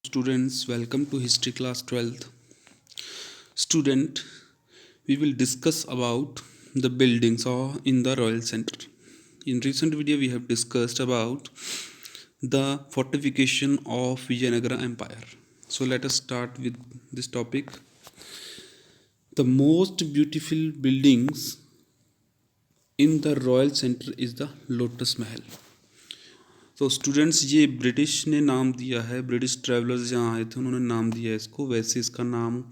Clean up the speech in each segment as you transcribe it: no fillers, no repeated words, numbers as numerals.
Students, welcome to history class 12th. Student, we will discuss about the buildings or in the royal center. In recent video we have discussed about the fortification of Vijayanagara Empire. So let us start with this topic. The most beautiful buildings in the royal center is the Lotus Mahal. तो students ये British ने नाम दिया है, British travellers जहाँ आए थे उन्होंने नाम दिया है इसको। वैसे इसका नाम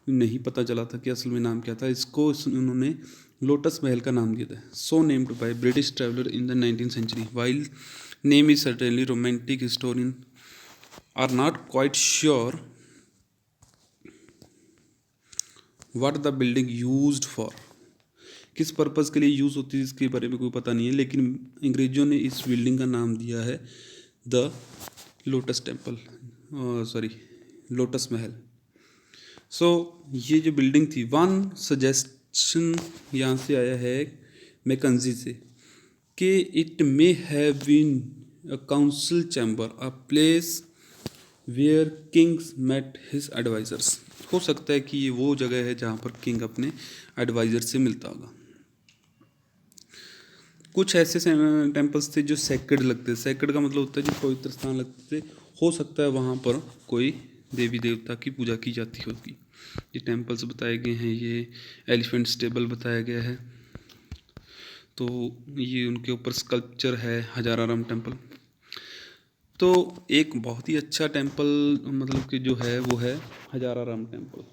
नहीं पता चला था कि असल में नाम क्या था। इसको उन्होंने लोटस महल का नाम दिया था। So named by British traveller in the 19th century. While name is certainly romantic, historian are not quite sure what the building used for. किस पर्पज़ के लिए यूज़ होती है इसके बारे में कोई पता नहीं है, लेकिन अंग्रेज़ों ने इस बिल्डिंग का नाम दिया है the lotus temple, sorry lotus महल। सो ये जो बिल्डिंग थी, वन सजेशन यहाँ से आया है मैकेंजी से कि it may have been a council chamber, a place where kings met his advisers. हो सकता है कि ये वो जगह है जहाँ पर किंग अपने एडवाइज़र से मिलता होगा। कुछ ऐसे टेम्पल्स थे जो सैक्रेड लगते थे। सैक्रेड का मतलब होता है जो पवित्र स्थान लगते थे। हो सकता है वहाँ पर कोई देवी देवता की पूजा की जाती होगी। ये टेम्पल्स बताए गए हैं, ये एलिफेंट स्टेबल बताया गया है, तो ये उनके ऊपर स्कल्पचर है हजाराराम टेम्पल। तो एक बहुत ही अच्छा टेम्पल मतलब कि जो है वो है हजाराराम टेम्पल,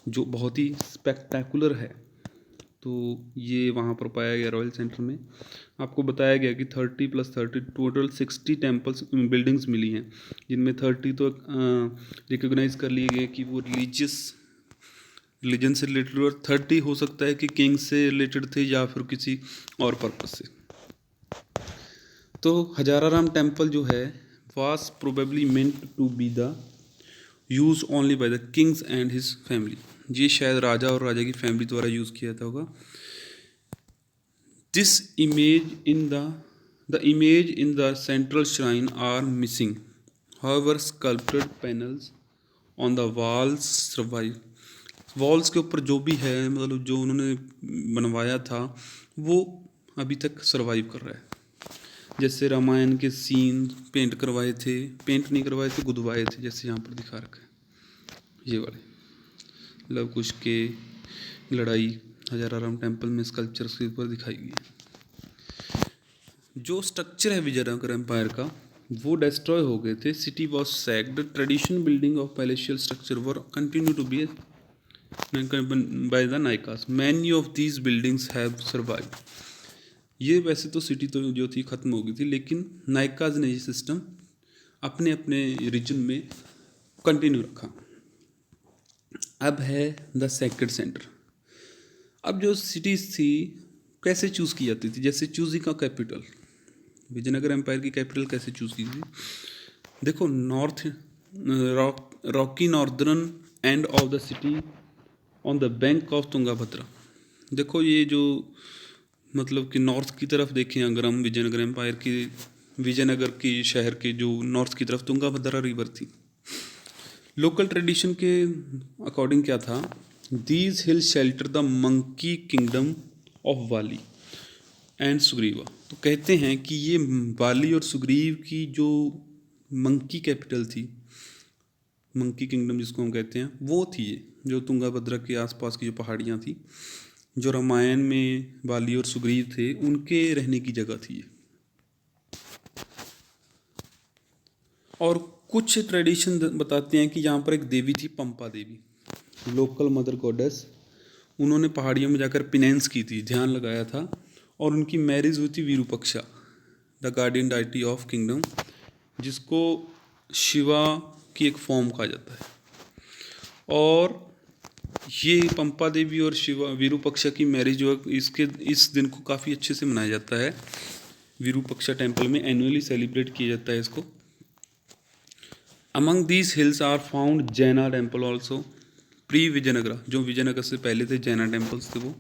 जो बहुत ही स्पेक्टेकुलर है। तो ये वहाँ पर पाया गया रॉयल सेंटर में। आपको बताया गया कि 30+30 टोटल 60 टेम्पल्स बिल्डिंग्स मिली हैं, जिनमें 30 तो रिकोगनाइज कर लिए गए कि वो रिलीजन से रिलेटेड, और 30 हो सकता है कि किंग से रिलेटेड थे या फिर किसी और पर्पज से। तो हजाराराम टेम्पल जो है was probably meant to be the use only by the kings and his family. ये शायद राजा और राजा की फैमिली द्वारा यूज़ किया था होगा। This image in the central shrine are missing. However, sculpted panels on the walls survive. Walls के ऊपर जो भी है, मतलब जो उन्होंने बनवाया था, वो अभी तक सरवाइव कर रहा है। जैसे रामायण के सीन पेंट करवाए थे, पेंट नहीं करवाए थे, गुदवाए थे, जैसे यहाँ पर दिखा रखा है ये वाले लव कुश के लड़ाई हजाराराम टेम्पल में स्कल्पचर्स के ऊपर दिखाई गई है। जो स्ट्रक्चर है विजयनगर एम्पायर का वो डिस्ट्रॉय हो गए थे। City was sacked, traditional building of palatial structure were continue to be by the Nayakas. Many of these buildings have survived. ये वैसे तो सिटी तो जो थी ख़त्म हो गई थी, लेकिन नायकाज ने ये सिस्टम अपने अपने रीजन में कंटिन्यू रखा। अब है द सेक्रेड सेंटर। अब जो सिटीज़ थी कैसे चूज़ की जाती थी, जैसे चूजिंग का कैपिटल, विजयनगर एम्पायर की कैपिटल कैसे चूज़ की थी। देखो, Rocky northern end of the city on the bank of Tungabhadra. देखो ये जो मतलब कि नॉर्थ की तरफ देखें अगर हम, विजयनगर की शहर के जो नॉर्थ की तरफ तुंगाभद्रा रिवर थी। लोकल ट्रेडिशन के अकॉर्डिंग क्या था, these hill shelter the monkey kingdom of वाली एंड सुग्रीवा। तो कहते हैं कि ये वाली और सुग्रीव की जो मंकी कैपिटल थी, मंकी किंगडम जिसको हम कहते हैं, वो थी ये जो तुंगाभद्रा के आसपास की जो पहाड़ियाँ थी, जो रामायण में वाली और सुग्रीव थे उनके रहने की जगह थी ये। और कुछ ट्रेडिशन बताते हैं कि यहाँ पर एक देवी थी, पंपा देवी, लोकल मदर गॉडेस। उन्होंने पहाड़ियों में जाकर पिनेंस की थी, ध्यान लगाया था, और उनकी मैरिज हुई थी Virupaksha, the guardian deity of kingdom, जिसको शिवा की एक फॉर्म कहा जाता है। और ये पंपा देवी और विरूपक्षा की मैरिज जो है, इस दिन को काफ़ी अच्छे से मनाया जाता है। विरूपक्षा टेम्पल में एनुअली सेलिब्रेट किया जाता है इसको। Among these hills are found Jaina temple also pre Vijayanagara, जो विजयनगर से पहले थे जैना टेम्पल्स थे वो।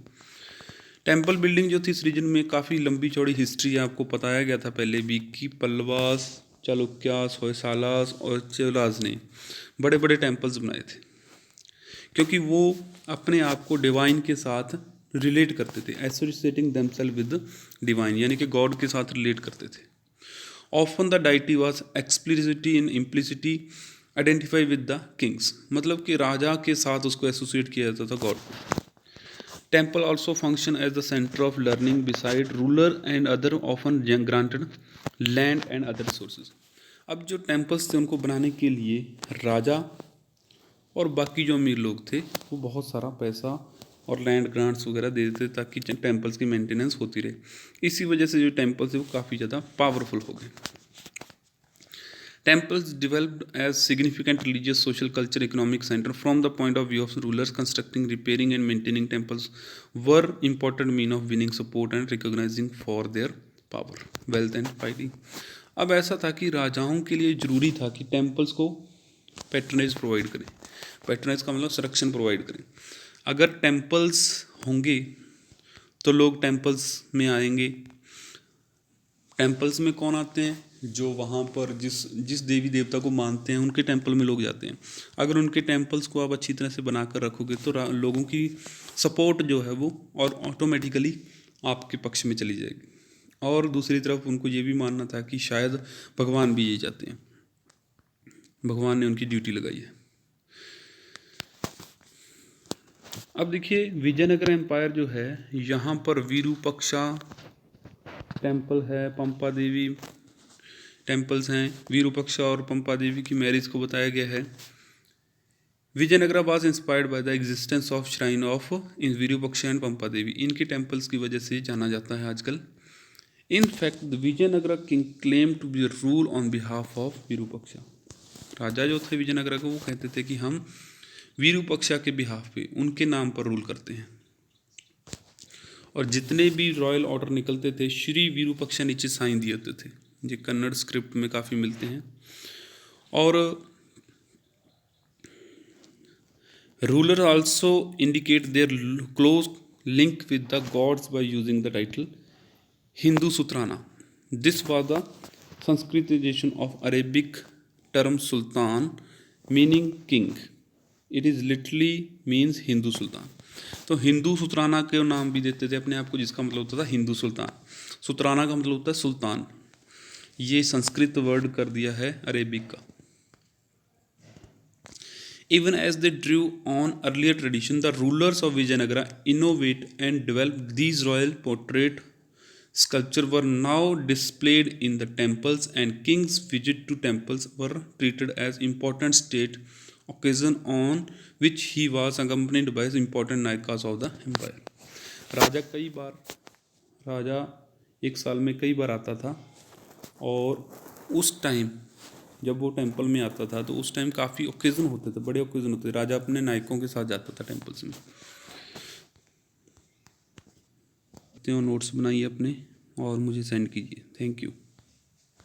टेम्पल बिल्डिंग जो थी इस रीजन में काफ़ी लंबी चौड़ी हिस्ट्री है, आपको बताया गया था पहले भी कि पल्लवास चालुक्यास, होयसालास और चोलास ने बड़े बड़े टेम्पल्स बनाए थे, क्योंकि वो अपने आप को डिवाइन के साथ रिलेट करते थे, एसोसिएटिंग देमसेल्फ विद डिवाइन, यानी कि गॉड के साथ रिलेट करते थे। Often the deity was explicitly in implicitly identify with the kings, मतलब कि राजा के साथ उसको एसोसिएट किया जाता था गॉड को। Temple also function as the centre of learning beside ruler and other often granted land and other resources. अब जो टेम्पल्स थे उनको बनाने के लिए राजा और बाकी जो अमीर लोग थे वो बहुत सारा पैसा और लैंड ग्रांट्स वगैरह दे देते ताकि टेम्पल्स की मेंटेनेंस होती रहे। इसी वजह से जो टेम्पल्स है वो काफ़ी ज़्यादा पावरफुल हो गए। Temples developed as significant religious, social, cultural, economic center from the point of view of rulers. Constructing, repairing, and maintaining temples were important mean of winning support and recognizing for their power, wealth, and fighting. अब ऐसा था कि राजाओं के लिए ज़रूरी था कि टेम्पल्स को पैट्रनेज प्रोवाइड करें। पैट्रनेज का मतलब संरक्षण प्रोवाइड करें। अगर टेम्पल्स होंगे तो लोग टेम्पल्स में आएंगे। टेम्पल्स में कौन आते हैं? जो वहाँ पर जिस देवी देवता को मानते हैं उनके टेम्पल में लोग जाते हैं। अगर उनके टेम्पल्स को आप अच्छी तरह से बना कर रखोगे तो लोगों की सपोर्ट जो है वो और ऑटोमेटिकली आपके पक्ष में चली जाएगी। और दूसरी तरफ उनको ये भी मानना था कि शायद भगवान भी यही चाहते हैं, भगवान ने उनकी ड्यूटी लगाई है। अब देखिए विजयनगर एम्पायर जो है, यहाँ पर वीरूपक्षा टेम्पल है, पंपा देवी टेम्पल्स हैं। वीरूपक्षा और पंपा देवी की मैरिज को बताया गया है। Vijayanagara was inspired by the existence of shrine of in Virupaksha and Pampa Devi. इनके टेम्पल्स की वजह से जाना जाता है आजकल। In fact the Vijayanagara king claim to be rule on behalf of Virupaksha. राजा जो थे विजयनगरा को वो कहते थे कि हम वीरूपक्षा के बिहाफ पे उनके नाम पर रूल करते हैं। और जितने भी रॉयल ऑर्डर निकलते थे श्री वीरूपक्षा नीचे साइन दिए होते थे। ये कन्नड़ स्क्रिप्ट में काफ़ी मिलते हैं। और ruler also indicate their close link with the gods by using the title Hindu Suratrana. This was the sanskritisation of Arabic term sultan meaning king. It is literally means Hindu sultan. तो हिंदू सुत्राना के नाम भी देते थे अपने आप को, जिसका मतलब होता था हिंदू सुल्तान। सुत्राना का मतलब होता है सुल्तान। ये संस्कृत वर्ड कर दिया है अरेबिक का। Even as they drew on earlier tradition, the rulers of Vijayanagara innovate and developed these royal portrait sculpture were now displayed in the temples, and kings' visit to temples were treated as important state occasion on which he was accompanied by important nayakas of the empire. राजा एक साल में कई बार आता था, और उस time जब वो टेंपल में आता था तो उस टाइम काफ़ी ओकेज़न होते थे, बड़े ओकेज़न होते थे। राजा अपने नायकों के साथ जाता था टेंपल्स में। नोट्स बनाइए अपने और मुझे सेंड कीजिए। Thank you.